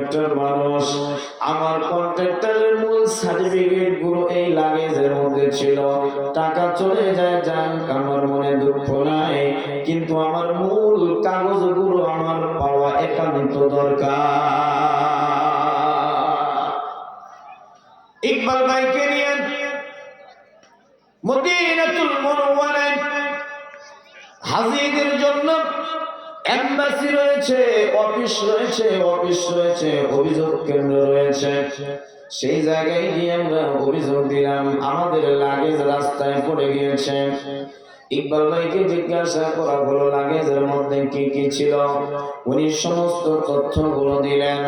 Contractor মানুষ, আমার কন্ট্রাক্টরের মূল সার্টিফিকেট গুলো এই লাগেজের মধ্যে ছিল। টাকা চলে যায় যাক, আমার মনে দুঃখ নাই, কিন্তু আমার মূল কাগজগুলো আমার পাওয়া একান্ত দরকার। ইকবাল ভাইকে নিয়ে মদিনাতুল মুনাওয়ারায় হাজিদের জন্য এমবাসি রয়েছে, অফিস রয়েছে, অভিযোগ কেন্দ্র রয়েছে। সেই জায়গায় গিয়ে আমরা অভিযোগ দিলাম, আমাদের লাগেজ রাস্তায় পড়ে গিয়েছে। ইকবাল ভাইকে জিজ্ঞাসা করা হলো লাগেজের মধ্যে কি কি ছিল, উনি সমস্ত তথ্যগুলো দিলেন।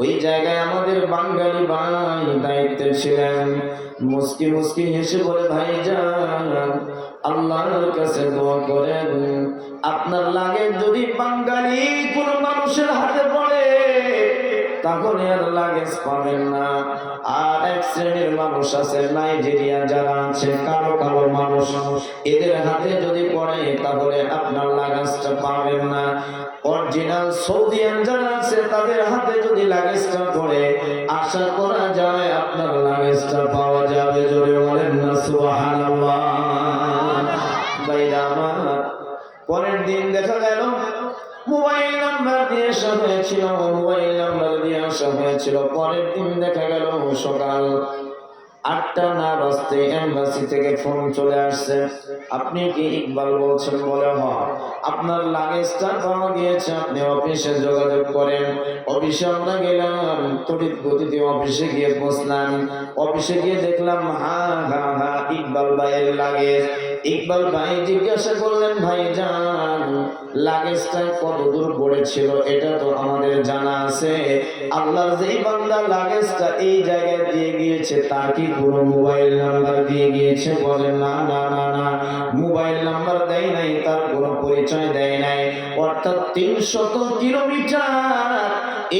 ওই জায়গায় আমাদের বাঙালি ভাই দায়িত্বে ছিলেন, মুস্কি মুস্কি হেসে বলে, ভাইজান আল্লাহর কাছে দোয়া করেন, আপনার লাগেজ যদি বাঙালি কোন মানুষের হাতে পড়ে তাহলে আর লাগেজ পাবেন না। আর এক শ্রেণীর মানুষ আছে নাইজেরিয়া যারা আছে, কালো কালো মানুষ, এদের হাতে যদি পড়ে তাহলে আপনার লাগেজটা পাবেন না। অরিজিনাল সৌদিয়ান যারা আছে তাদের হাতে যদি লাগেজটা পড়ে আশা করা যায় আপনার লাগেজটা পাওয়া যাবে। জোরে বলেন না সুবহানাল্লাহ। ভাইরা আমার, পরের দিন দেখা গেল মোবাইল নাম্বার দিয়ে আসা হয়েছিল, পরের দিন দেখা গেল সকাল 8টা না বাজতে এমবাসি থেকে ফোন চলে আসছে, আপনি কি ইকবাল বলছেন? বলে হ্যাঁ, আপনার লাগেজটা পাওয়া গিয়েছে, আপনি অফিসে যোগাযোগ করেন। অফিসে আমরা গেলাম, তড়িৎ গতিতে অফিসে গিয়ে পৌঁছলাম। অফিসে গিয়ে দেখলাম ইকবাল ভাইয়ের লাগেজ। ইকবাল ভাই জিজ্ঞাসা করলেন, ভাইজান লাগেজটা কত দূর পড়েছিল? এটা তো আমাদের জানা আছে, আল্লাহর যেই বান্দা লাগেজটা এই জায়গায় দিয়ে গিয়েছে তার কি কোনো মোবাইল নাম্বার দিয়ে গিয়েছে? বলেন না না না না, মোবাইল নাম্বার দেয় নাই, তার কোনো পরিচয় দেয় নাই। অর্থাৎ 300 কিলোমিটার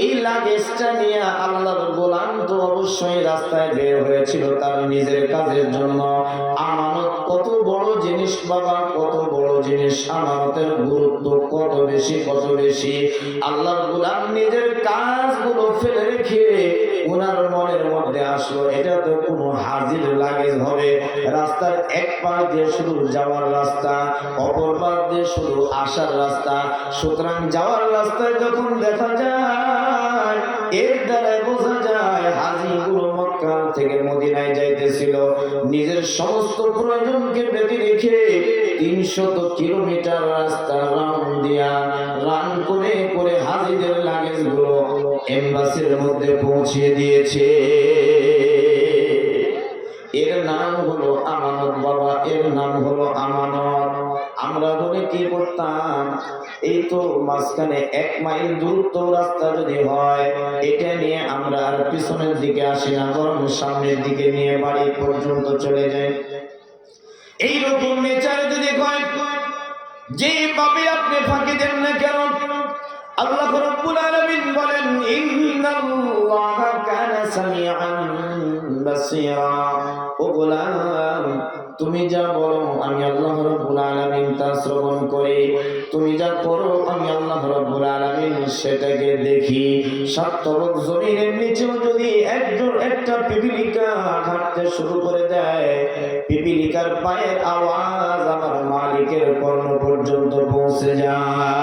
এই লাগেজটা নিয়ে আল্লাহর গোলাম তো অবশ্যই রাস্তায় বের হয়েছিল তার নিজের কাজের জন্য। আমানত কত বড় জিনিস বাবা, কত বড় জিনিস, আমানতের গুরুত্ব কত বেশি, কত বেশি। আল্লাহর গোলাম নিজের কাজগুলো ফেলে রেখে ওনার মনের মধ্যে আসলো এটা তো কোনো হাজির লাগেজ হবে। রাস্তার এক পাশ দিয়ে শুধু যাওয়ার রাস্তা, অপর পাশ দিয়ে শুধু আসার রাস্তা। সুতরাং যাওয়ার রাস্তায় যখন দেখা যায়, এর দ্বারাই বোঝা যায় হাজিগুলো মক্কা থেকে মদিনায় যাইতেছিল নিজের সমস্ত প্রয়োজনকে বেঁধে রেখে 300 কিলোমিটার রাস্তা রান করে করে হাজিদের লাগেজগুলো এমবাসির মধ্যে পৌঁছিয়ে দিয়েছে। এর নাম হলো আমানত বাবা, এর নাম হলো আমানত। আমরা বলে কি করতাম, এই তো মাঝখানে 1 মাইল দূরত্ব রাস্তা যদি হয়, এটা নিয়ে আমরা আর পিছনের দিকে আসি না, বরং সামনের দিকে নিয়ে বাড়ি পর্যন্ত চলে যাই। এইরকম নেচার যদি হয়, যেভাবে আপনি ফাঁকি দেন না কেন, আল্লাহ রাব্বুল আলামিন বলেন, ইন্নাল্লাহা কানা সামিআন বাসীরা। ও গোলাম, তুমি যা বলো আমি আল্লাহ রাব্বুল আলামিন তা শ্রবণ করি, তুমি যা করো আমি আল্লাহ রাব্বুল আলামিন সেটাকে দেখি। সাতরক জমিনের নিচেও যদি একটা পিপিলিকা হাঁটতে শুরু করে দেয়, পিপিলিকার পায়ের আওয়াজ আমার মালিকের কর্ণ পর্যন্ত পৌঁছে যায়।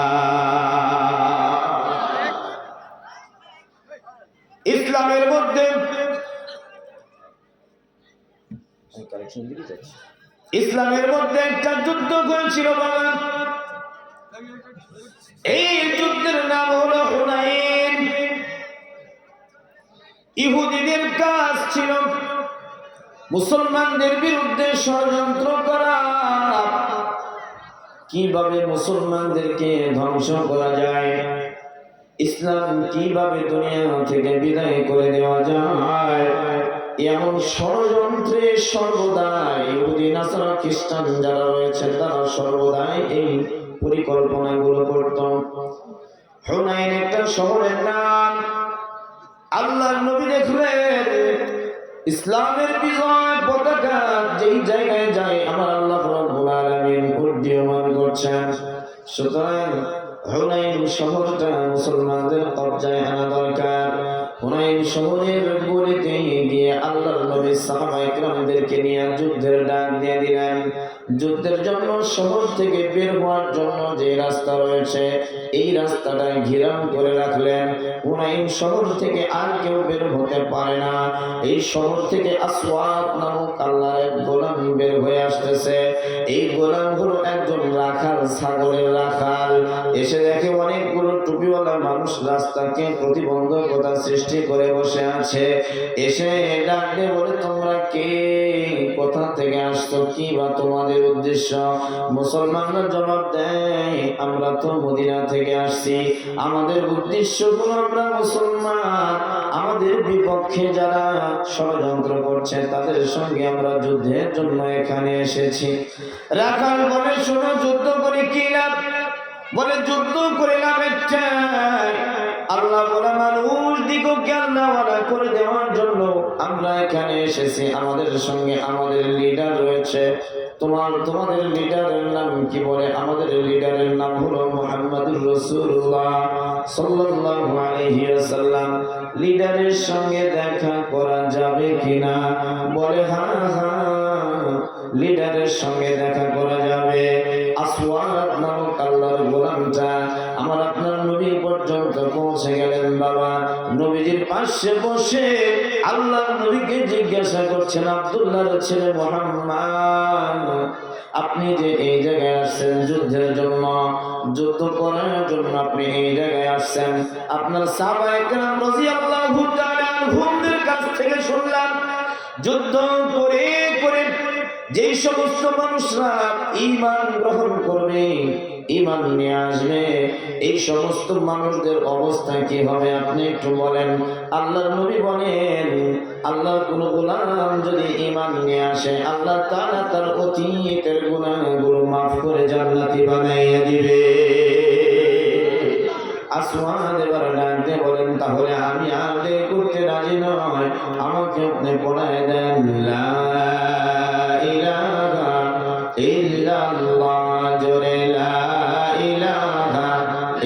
ইসলামের মধ্যে একটা যুদ্ধ হয়েছিল বাবা, এই যুদ্ধের নাম হলো হুনাইন। ইহুদিদের কাজ ছিল মুসলমানদের বিরুদ্ধে ষড়যন্ত্র করা, কিভাবে মুসলমানদেরকে ধ্বংস করা যায়, ইসলাম কিভাবে দুনিয়া থেকে বিদায় করে দেওয়া যায়, এমন ষড়যন্ত্রে সর্বদাই ইহুদি নাসারা খ্রিস্টান যারা রয়েছে তারা সর্বদাই এই পরিকল্পনাগুলো করত। হুনাইন একটা শহরের নাম। আল্লাহর নবী দেখলেন ইসলামের বিজয় পতাকা যেই জায়গায় যায় আমার আল্লাহ রাব্বুল আলামিন উড্ডীয়মান করছেন। সুতরাং হুনাইন শহরটা মুসলমানদের কবজায় আনা দরকার। হুনাইন শহরের গলিতে গিয়ে আল্লাহর নবী সাহাবায়ে কেরামদেরকে নিয়ে যুদ্ধের ডাক দিয়ে দিলেন। যুদ্ধের জন্য শহর থেকে বের হওয়ার জন্য যে রাস্তা রয়েছে এই রাস্তাটা ঘেরাও করে রাখলেন। হুনাইন শহর থেকে আর কেউ বের হতে পারে না। এই শহর থেকে আসওয়াদ নামক আল্লাহর এক গোলাম বের হয়ে আসতেছে। এই গোলাম হলো একজন রাখাল, ছাগলের রাখাল। এসে দেখে অনেকগুলো টুপিওয়ালা মানুষ রাস্তাকে প্রতিবন্ধকতা সৃষ্টি করে বসে আছে। এসে ডাকতে বলে, তোমরা কে, কোথা থেকে আসছো, কি বা তোমাদের উদ্দেশ্য? মুসলমানরা জবাব দেয়, আমরা তো মদিনা থেকে আসছি, আমাদের উদ্দেশ্য হলো আমরা মুসলমান, আমাদের বিপক্ষে যারা ষড়যন্ত্র করছে তাদের সঙ্গে আমরা যুদ্ধের জন্য এখানে এসেছি। রাখাল বলে, শোনো, যুদ্ধ করে কি লাভ? বলে, যুদ্ধ করে লাভ একটাই, আল্লাহ বলে মানুষ দিগকে আল্লাহওয়ালা করে দেওয়ার জন্য আমরা এখানে এসেছি। আমাদের সঙ্গে আমাদের লিডার রয়েছে। তোমাদের লিডারের নাম কি? বলে, আমাদের লিডারের নাম হলো মুহাম্মদুর রাসূলুল্লাহ সাল্লাল্লাহু আলাইহি ওয়াসাল্লাম। লিডারের সঙ্গে দেখা করা যাবে কিনা? বলে, হ্যাঁ হ্যাঁ, লিডারের সঙ্গে দেখা করা যাবে। আসওয়াদ নামক আল্লাহর গোলামটা আমার আপনার নবী পর্যন্ত পৌঁছে গেলেন। বাবা নবীজির পাশে বসে আল্লাহর নবীকে জিজ্ঞাসা করছেন, আব্দুল্লাহর ছেলে মুহাম্মদ, আপনি যে এই জায়গায় আসছেন যুদ্ধের জন্য, যুদ্ধ করার জন্য আপনি এই জায়গায় আসছেন, আপনার সাহাবায়ে কেরাম রাদিয়াল্লাহু তাআলা আনহুমদের কাছ থেকে শুনলাম যুদ্ধ করে করে যেই সমস্ত মানুষরা ঈমান গ্রহণ করবে, ঈমান নিয়ে আসবে, এই সমস্ত মানুষদের অবস্থা কি হবে আপনি একটু বলেন। আল্লাহর নবী বলেন, আল্লাহর কোন গোলাম যদি ঈমান নিয়ে আসে, আল্লাহ তাআলা তার অতীতের গুনাহগুলো মাফ করে জান্নাতি বানাইয়া দিবে। আসওয়াদ এবার ডাকতে বলেন, তাহলে আমি আর দেরি করতে রাজি নয়, আমাকে আপনি পড়ায় দেন লা